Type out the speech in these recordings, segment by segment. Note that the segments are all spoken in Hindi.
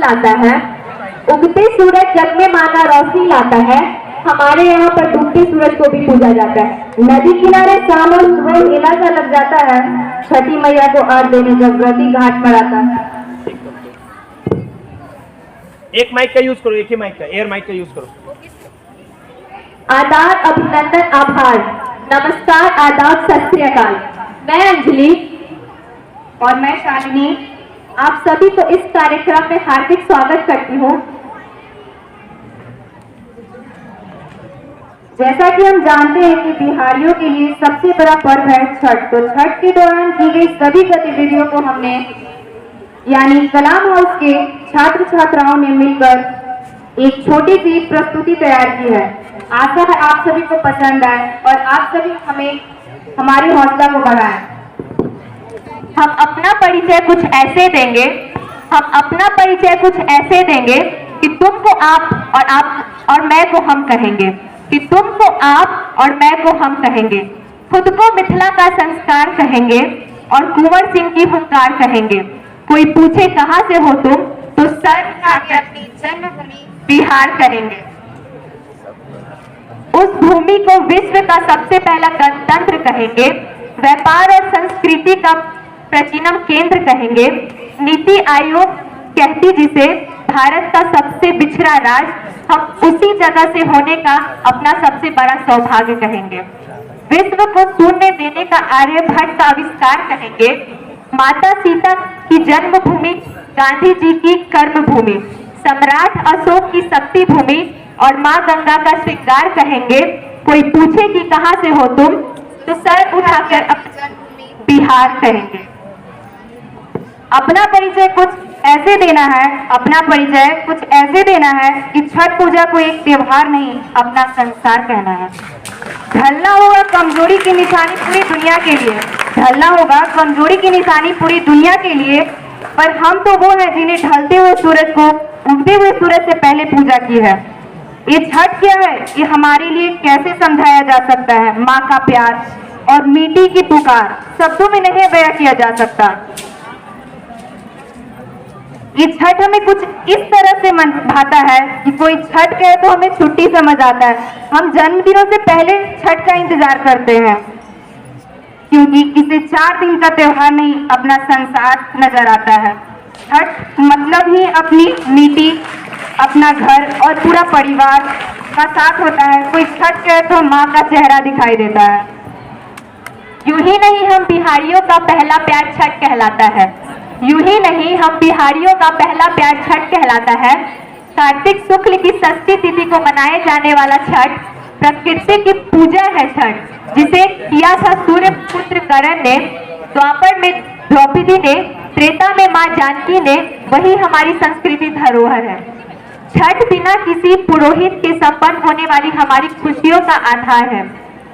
आता है। उगते सूरज जग में माना रोशनी लाता है। हमारे यहाँ पर डूबते सूरज को भी पूजा जाता है। नदी किनारे शाम और सुबह मेला सा लग जाता है। छठी मैया को अर्घ देने जब व्रती घाट पर आता है। एक माइक का यूज करो, एक ही माइक का, एयर माइक का यूज करो। आदाब, अभिनंदन, आभार, नमस्कार, आदाब, सत श्री अकाल। मैं अंजलि और मैं शालिनी आप सभी को इस कार्यक्रम में हार्दिक स्वागत करती हूँ। जैसा कि हम जानते हैं कि बिहारियों के लिए सबसे बड़ा पर्व है छठ। तो छठ के दौरान की गई सभी गतिविधियों को हमने यानी कलाम हाउस के छात्र छात्राओं ने मिलकर एक छोटी सी प्रस्तुति तैयार की है। आशा है आप सभी को पसंद आए और आप सभी हमें हमारी हौसला को बढ़ाएं। हम अपना परिचय कुछ ऐसे देंगे कि तुमको आप और मैं को हम कहेंगे, कि तुमको आप और मैं को हम कहेंगे। खुद को मिथिला का संस्कार कहेंगे और कुंवर सिंह की हुंकार कहेंगे। कोई पूछे कहाँ से हो तुम तो सर उठाकर अपनी जन्मभूमि बिहार कहेंगे। उस भूमि को विश्व का सबसे पहला गणतंत्र कहेंगे। व्यापार और संस्कृति का प्राचीनम केंद्र कहेंगे। नीति आयोग कहती जिसे भारत का सबसे पिछड़ा राज्य, हम उसी जगह से होने का अपना सबसे बड़ा सौभाग्य कहेंगे। विश्व को शून्य देने का आर्यभट्ट का आविष्कार कहेंगे। माता सीता की जन्मभूमि, गांधी जी की कर्मभूमि, सम्राट अशोक की शक्ति भूमि और माँ गंगा का श्रृंगार कहेंगे। कोई पूछे कि कहाँ से हो तुम तो सर उठाकर अपना बिहार कहेंगे। अपना परिचय कुछ ऐसे देना है कि छठ पूजा को एक त्योहार नहीं अपना संस्कार कहना है। ढलना होगा कमजोरी की निशानी पूरी दुनिया के लिए, पर हम तो वो हैं जिन्हें ढलते हुए सूरज को उगते हुए सूरज से पहले पूजा की है। ये छठ क्या है, ये हमारे लिए कैसे समझाया जा सकता है। माँ का प्यार और मिट्टी की पुकार शब्दों में नहीं बयां किया जा सकता। ये छठ हमें कुछ इस तरह से मन भाता है कि कोई छठ कहे तो हमें छुट्टी समझ आता है। हम जन्मदिनों से पहले छठ का इंतजार करते हैं, क्योंकि इसे 4 दिन का त्योहार नहीं अपना संसार नजर आता है। छठ मतलब ही अपनी मिट्टी, अपना घर और पूरा परिवार का साथ होता है। कोई छठ कहे तो माँ का चेहरा दिखाई देता है। यूं ही नहीं हम बिहारियों का पहला प्यार छठ कहलाता है। कार्तिक शुक्ल की षष्ठी तिथि को मनाए जाने वाला छठ प्रकृति की पूजा है। छठ जिसे किया था सूर्य पुत्र करण ने, द्वापर में द्रौपदी ने, त्रेता में माँ जानकी ने, वही हमारी संस्कृति धरोहर है। छठ बिना किसी पुरोहित के संपन्न होने वाली हमारी खुशियों का आधार है।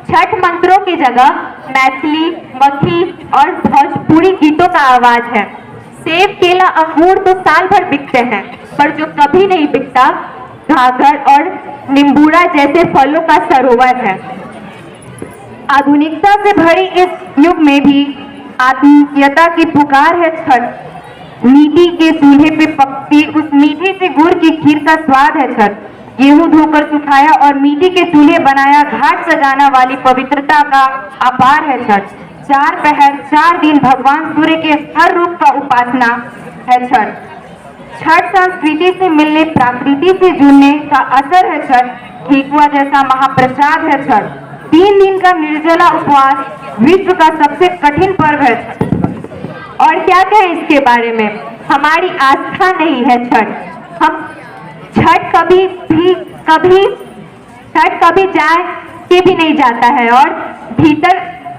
छठ मंत्रों की जगह मैथिली, मगही और भोजपुरी गीतों का आवाज है। सेब, केला, अंगूर तो साल भर बिकते हैं, पर जो कभी नहीं बिकता घाघर और नींबूड़ा जैसे फलों का सरोवर है। आधुनिकता से भरी इस युग में भी आत्मीयता की पुकार है छठ। मिट्टी के चूल्हे पे पकती उस मीठी सी गुड़ की खीर का स्वाद है छठ। गेहूं धोकर सुखाया और मिट्टी के चूल्हे बनाया, घाट सजाना वाली पवित्रता का अपार है छठ। 4 पहर 4 दिन भगवान सूर्य के हर रूप का उपासना है छठ। छठ संस्कृति से मिलने, प्रकृति से जुड़ने का असर है छठ। ठेकुआ जैसा महाप्रसाद है छठ। 3 दिन का निर्जला उपवास विश्व का सबसे कठिन पर्व है। और क्या कहें इसके बारे में, हमारी आस्था नहीं है छठ। हम छठ कभी जाए के भी नहीं जाता है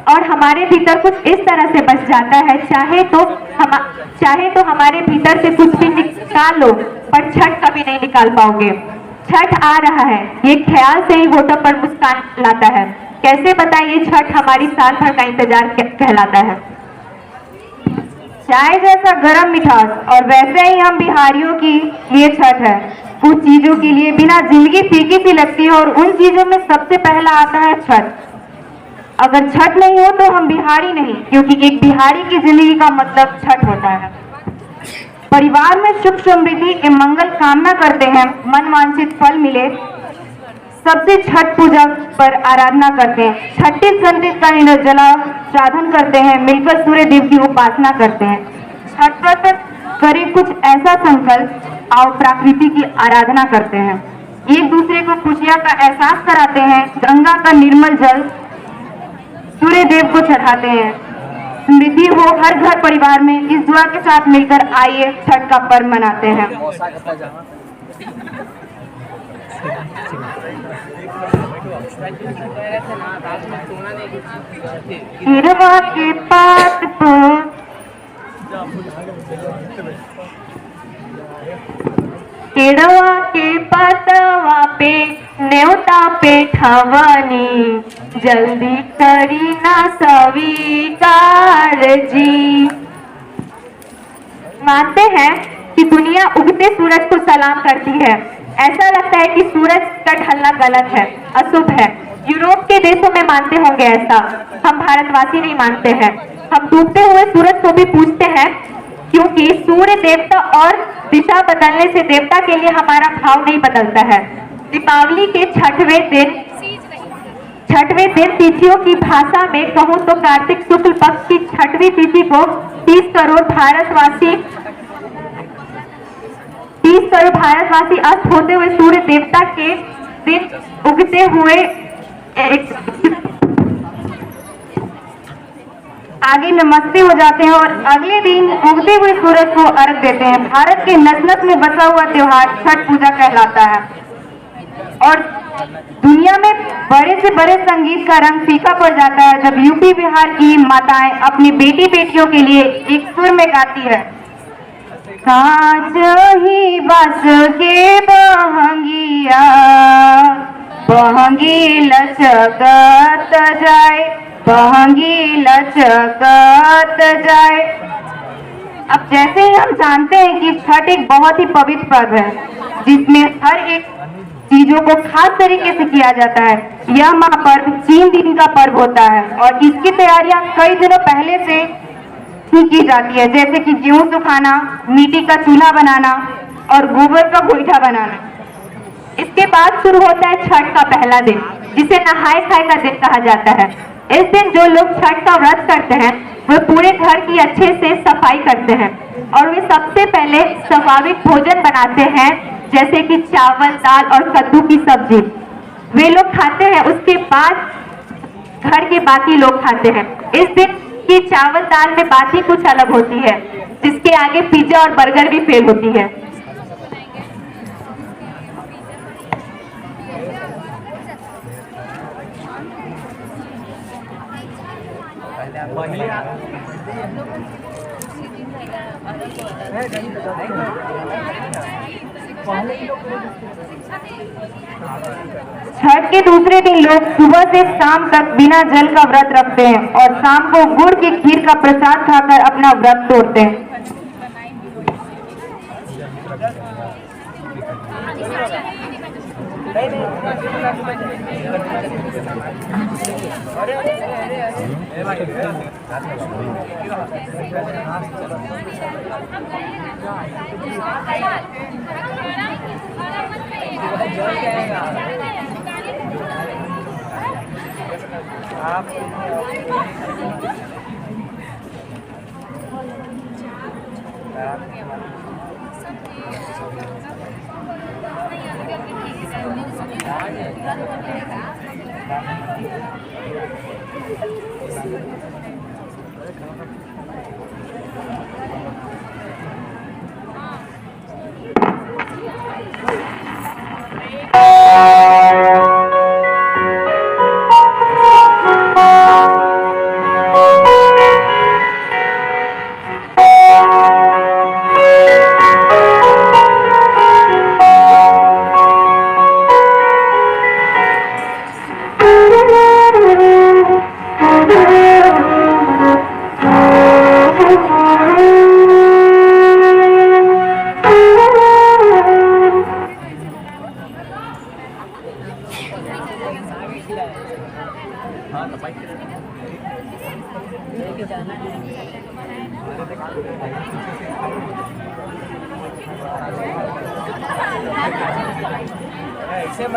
और हमारे भीतर कुछ इस तरह से बस जाता है। चाहे तो हमारे भीतर से कुछ भी निकाल लो, पर छठ कभी नहीं निकाल पाओगे। छठ आ रहा है, ये ख्याल से ही होठों पर मुस्कान लाता है। कैसे बताइए, छठ हमारी साल भर का इंतजार कहलाता है। चाय जैसा गरम मिठास और वैसे ही हम बिहारियों की ये छठ है। कुछ चीजों के लिए बिना जिंदगी फीकी सी लगती है और उन चीजों में सबसे पहला आता है छठ। अगर छठ नहीं हो तो हम बिहारी नहीं, क्योंकि एक बिहारी की जिंदगी का मतलब छठ होता है। परिवार में सुख समृद्धि एवं मंगल कामना करते हैं, मन वांछित फल मिले। सबसे छठ पूजा पर आराधना करते हैं। 36 घंटे का निर्जला साधन करते हैं, मिलकर सूर्य देव की उपासना करते हैं। छठ व्रत करें कुछ ऐसा संकल्प, आओ प्रकृति की आराधना करते हैं। एक दूसरे को खुशियां का एहसास कराते हैं। गंगा का निर्मल जल सूर्य देव को चढ़ाते हैं। समृद्धि हो हर घर परिवार में, इस दुआ के साथ मिलकर आइए छठ का पर्व मनाते हैं। हिरवा के पात पर हिरवा के पतवा पे न्योता पे ठवनी, जल्दी करी ना स्वीकार जी। मानते हैं कि दुनिया उगते सूरज को सलाम करती है। ऐसा लगता है कि सूरज का ढलना गलत है, अशुभ है। यूरोप के देशों में मानते होंगे ऐसा, हम भारतवासी नहीं मानते हैं। हम डूबते हुए सूरज को भी पूजते हैं, क्योंकि सूर्य देवता और दिशा बदलने से देवता के लिए हमारा भाव नहीं बदलता है। दीपावली के छठवें दिन तिथियों की भाषा में कहूँ तो कार्तिक शुक्ल पक्ष की छठवीं तिथि को 30 करोड़ भारतवासी अस्त होते हुए सूर्य देवता के दिन उगते हुए आगे नमस्ते हो जाते हैं और अगले दिन उगते हुए सूरज को अर्घ देते हैं। भारत के नस नस में बसा हुआ त्योहार छठ पूजा कहलाता है और दुनिया में बड़े से बड़े संगीत का रंग फीका पड़ जाता है जब यूपी बिहार की माताएं अपनी बेटी बेटियों के लिए एक सुर में गाती है। कांच ही बस के बहंगिया, बहंगी लचकत जाए, बहंगी लचकत जाए। अब जैसे ही हम जानते हैं कि छठ एक बहुत ही पवित्र पर्व है जिसमें हर एक चीजों को खास तरीके से किया जाता है। यह महापर्व 3 दिन का पर्व होता है और इसकी तैयारियां कई दिनों पहले से ही की जाती है, जैसे कि गेहूं सुखाना, मिट्टी का चूल्हा बनाना और गोबर का गोईठा बनाना। इसके बाद शुरू होता है छठ का पहला दिन, जिसे नहाए खाए का दिन कहा जाता है। इस दिन जो लोग छठ का व्रत करते हैं वे पूरे घर की अच्छे से सफाई करते हैं और वे सबसे पहले स्वाभाविक भोजन बनाते हैं, जैसे कि चावल, दाल और कद्दू की सब्जी वे लोग खाते हैं। उसके बाद घर के बाकी लोग खाते हैं। इस दिन की चावल दाल में बात ही कुछ अलग होती है, जिसके आगे पिज्जा और बर्गर भी फेल होती है। छठ के दूसरे दिन लोग सुबह से शाम तक बिना जल का व्रत रखते हैं और शाम को गुड़ की खीर का प्रसाद खाकर अपना व्रत तोड़ते हैं। अब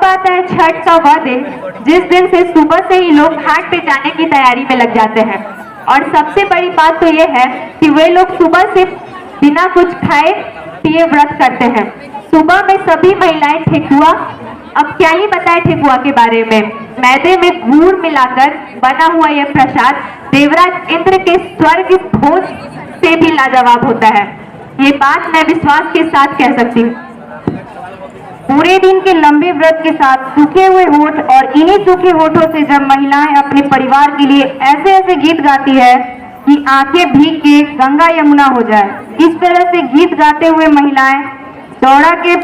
आता है छठ का वह दिन जिस दिन से सुबह से ही लोग घाट पे जाने की तैयारी में लग जाते हैं। और सबसे बड़ी बात तो ये है कि वे लोग सुबह से बिना कुछ खाए पिए व्रत करते हैं। सुबह में सभी महिलाएं ठेकुआ, अब क्या ही बताएं ठेकुआ के बारे में, मैदे में गुड़ मिलाकर बना हुआ यह प्रसाद देवराज इंद्र के स्वर्ग भोज से भी लाजवाब होता है। ये बात मैं विश्वास के साथ कह सकती हूँ। पूरे दिन के लंबे व्रत के साथ सूखे हुए होठ और इन्हीं सूखे होठों से जब महिलाएं अपने परिवार के लिए ऐसे ऐसे गीत गाती है कि आंखें भीग के गंगा यमुना हो जाए, इस तरह से गीत गाते हुए महिलाएं दौड़ा के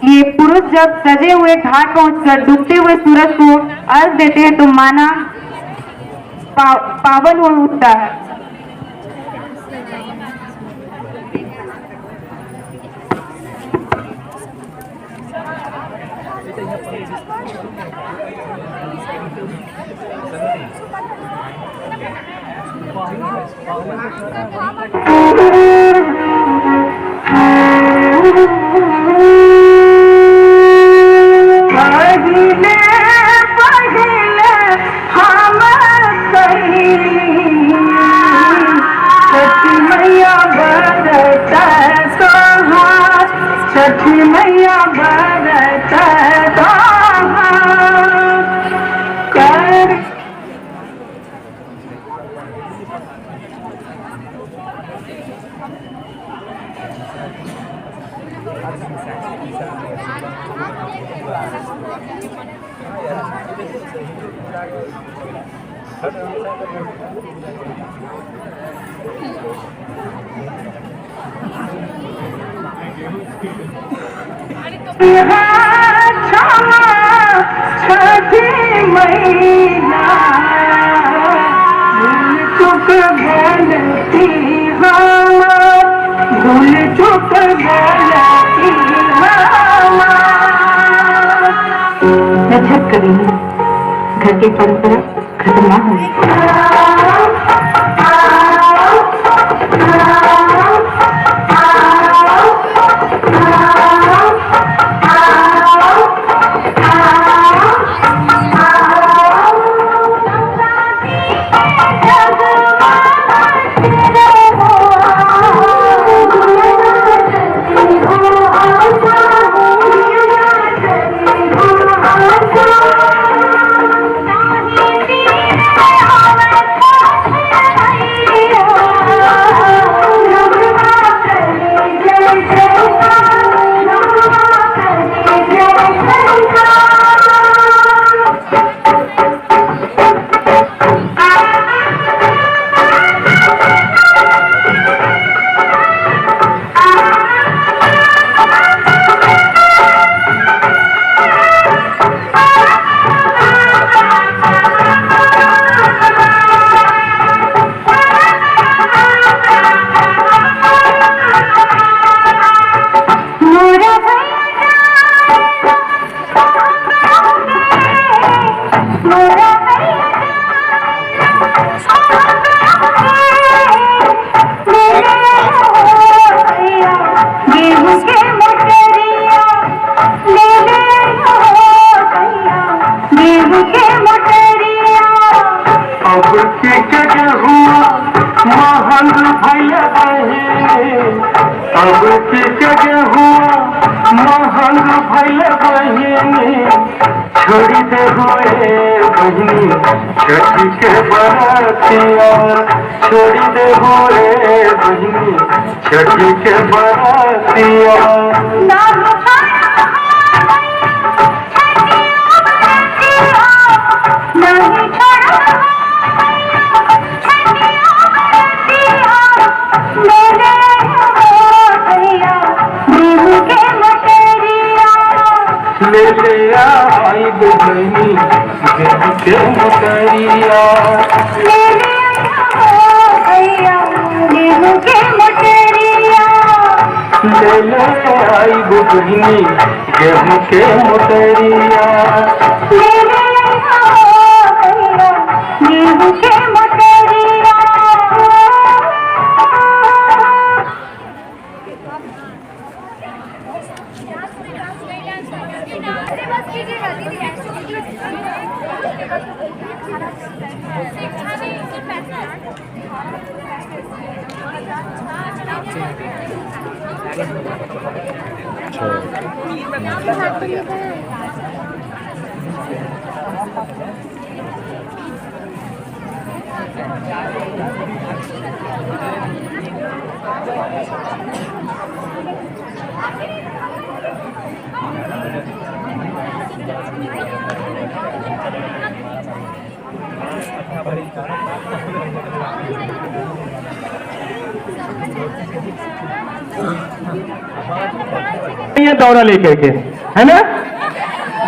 लिए पुरुष जब सजे हुए घाट पहुंचकर डूबते हुए सूरज को अर्घ देते हैं तो माना पावन हो उठता है। छठी मैया बरत कर छठी मैया चुक गलती भूल चुक गलती छठ करेंगे, घर की परंपरा खत्म ना हो। छोड़ी दे हुए बहिनी छठी के बरातिया, छोड़ी दे हुए बहिनी छठी के बरातिया। ले ले आई बहनी गेहूं के मोटरिया, ले ले भैया गेहूं के मोटरिया, ले ले आई बहनी गेहूं के मोटरिया, ले ले भैया गेहूं के मोटरिया। ये दौरा लेकर के, है ना?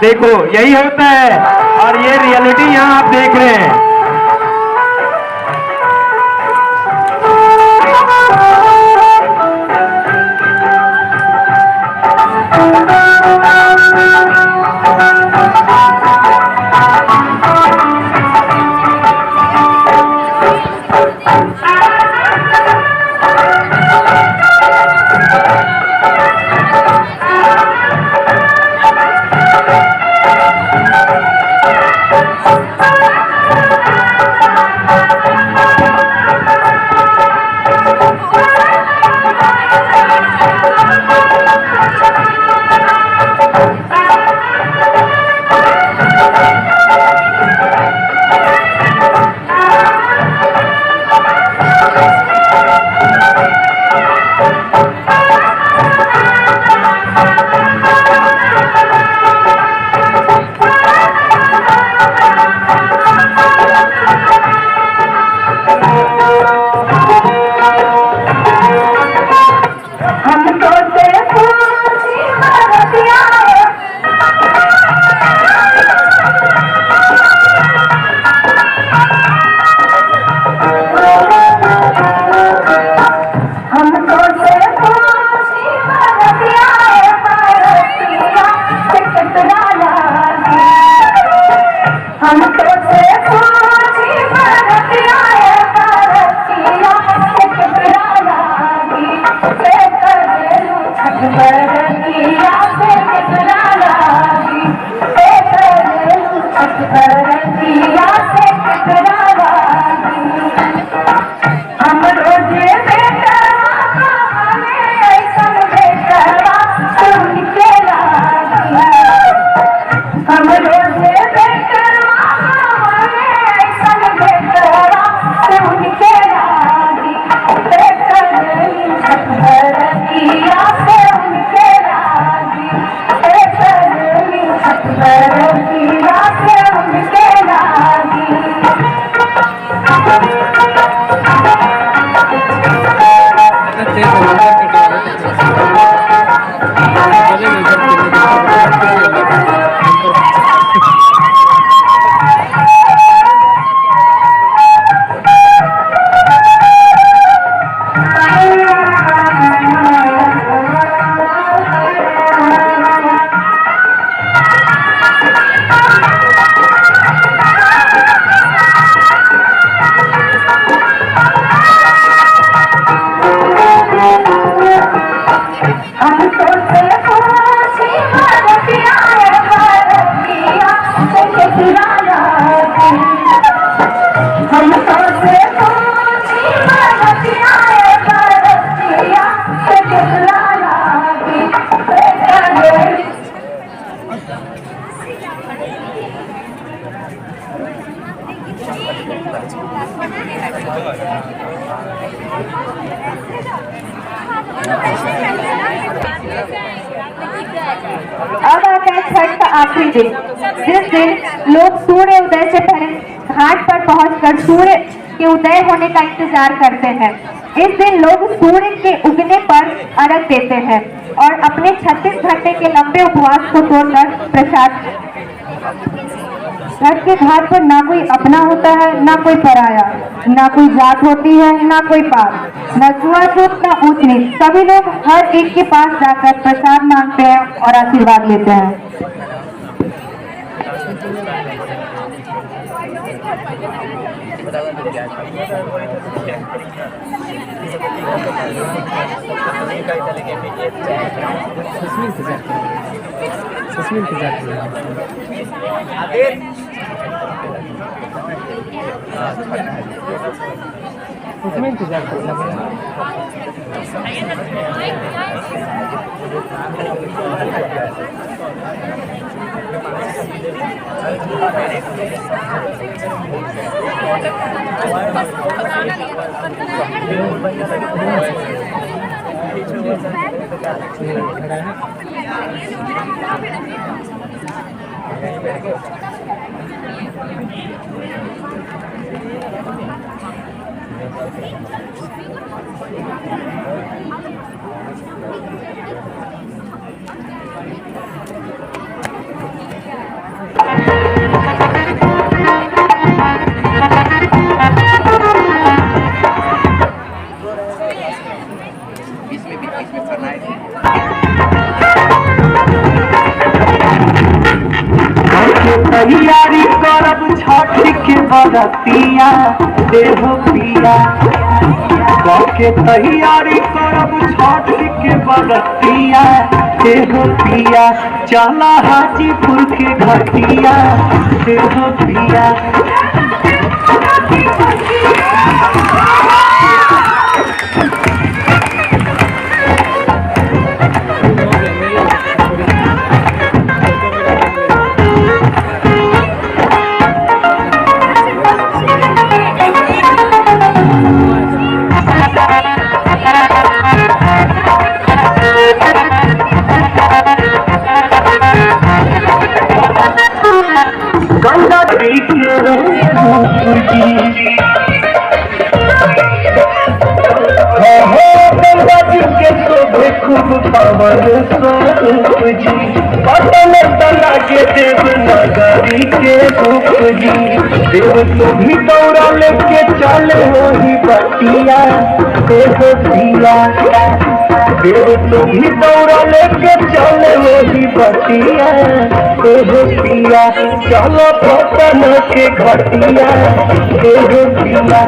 देखो यही होता है, और ये रियलिटी यहाँ आप देख रहे हैं। अब आता है छठ का आखिरी दिन, जिस दिन लोग सूर्य उदय से पहले घाट पर पहुंचकर सूर्य के उदय होने का इंतजार करते हैं। इस दिन लोग सूर्य के उगने पर अर्घ देते हैं और अपने 36 घंटे के लंबे उपवास को तोड़कर प्रसाद। छठ के घाट पर ना कोई अपना होता है, ना कोई पराया, ना कोई जात होती है, ना कोई पात, न छुआछूत, न ऊंच नीच। सभी लोग हर एक के पास जाकर प्रसाद मांगते हैं और आशीर्वाद लेते हैं। सस्मिन उसमें इंतजार करना तैयारी करब छठ के बरतिया देहो पिया के तैयारी करब छठ के बरतिया देहो पिया चला हाजीपुर के घटिया देहो पिया गंगा जी के शोभे खूब पवन स्वरूप जी पतन लागे देव नगरी के रूप जी देव तो भी दौड़ा लेके चले वही बटिया देव पिया देव तो भी दौड़ा लेके चले वही बटिया देव पिया चलो पतन के घटिया देव पिया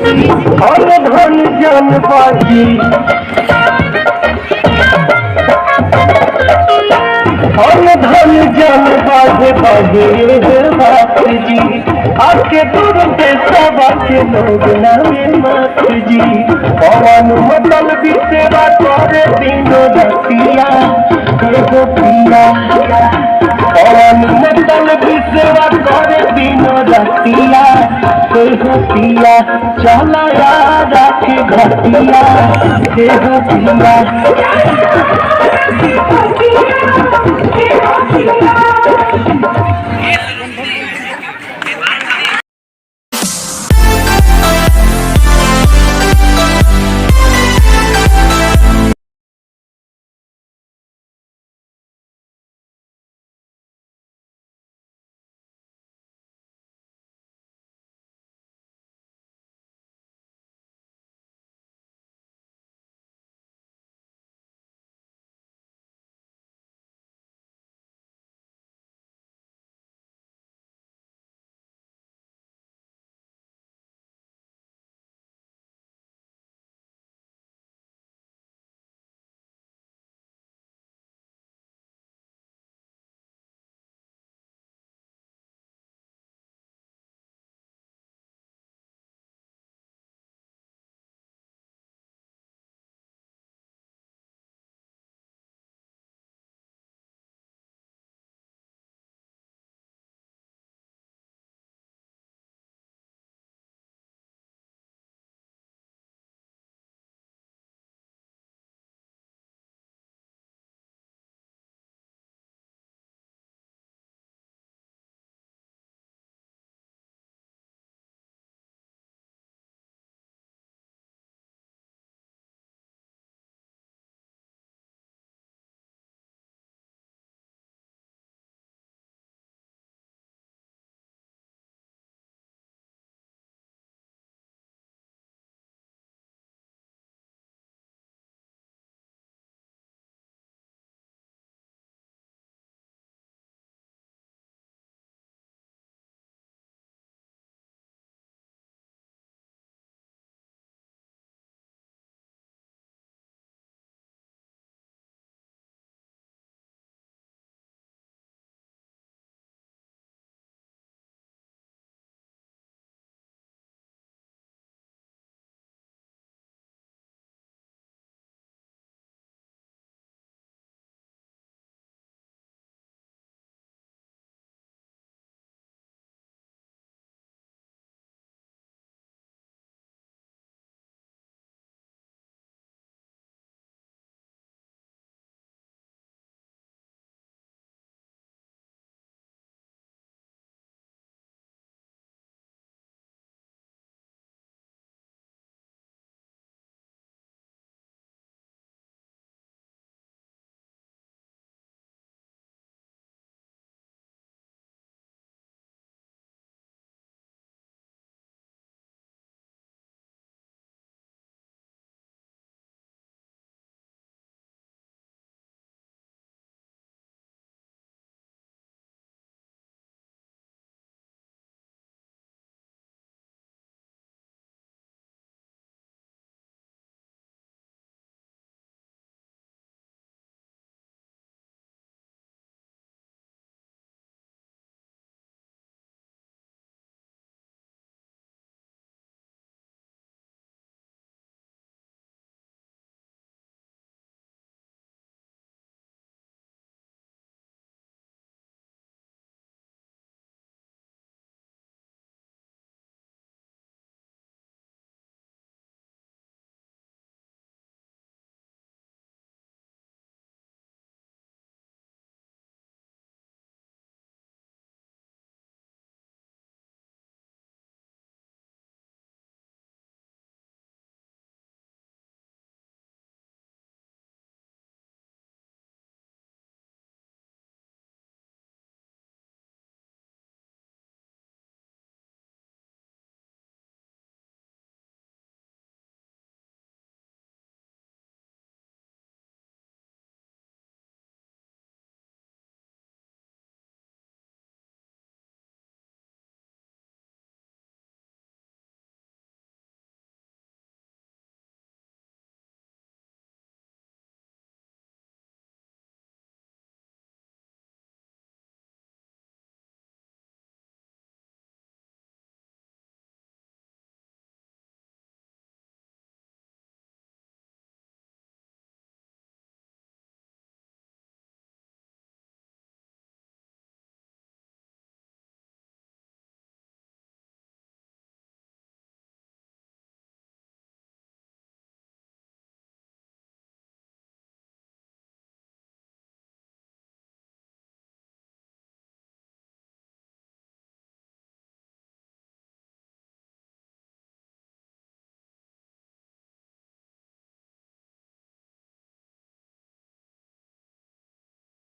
धन जन बाजी धन जन बाजे बाजे बात जी आके दूर पे सब के लोग नामे मत जी पवन मतलब भी सेवा करे दिनों रतिया देहो पिया पवन मतलब भी सेवा करे दिनों रतिया देहो पिया चला याद आके घटिया देहो पिया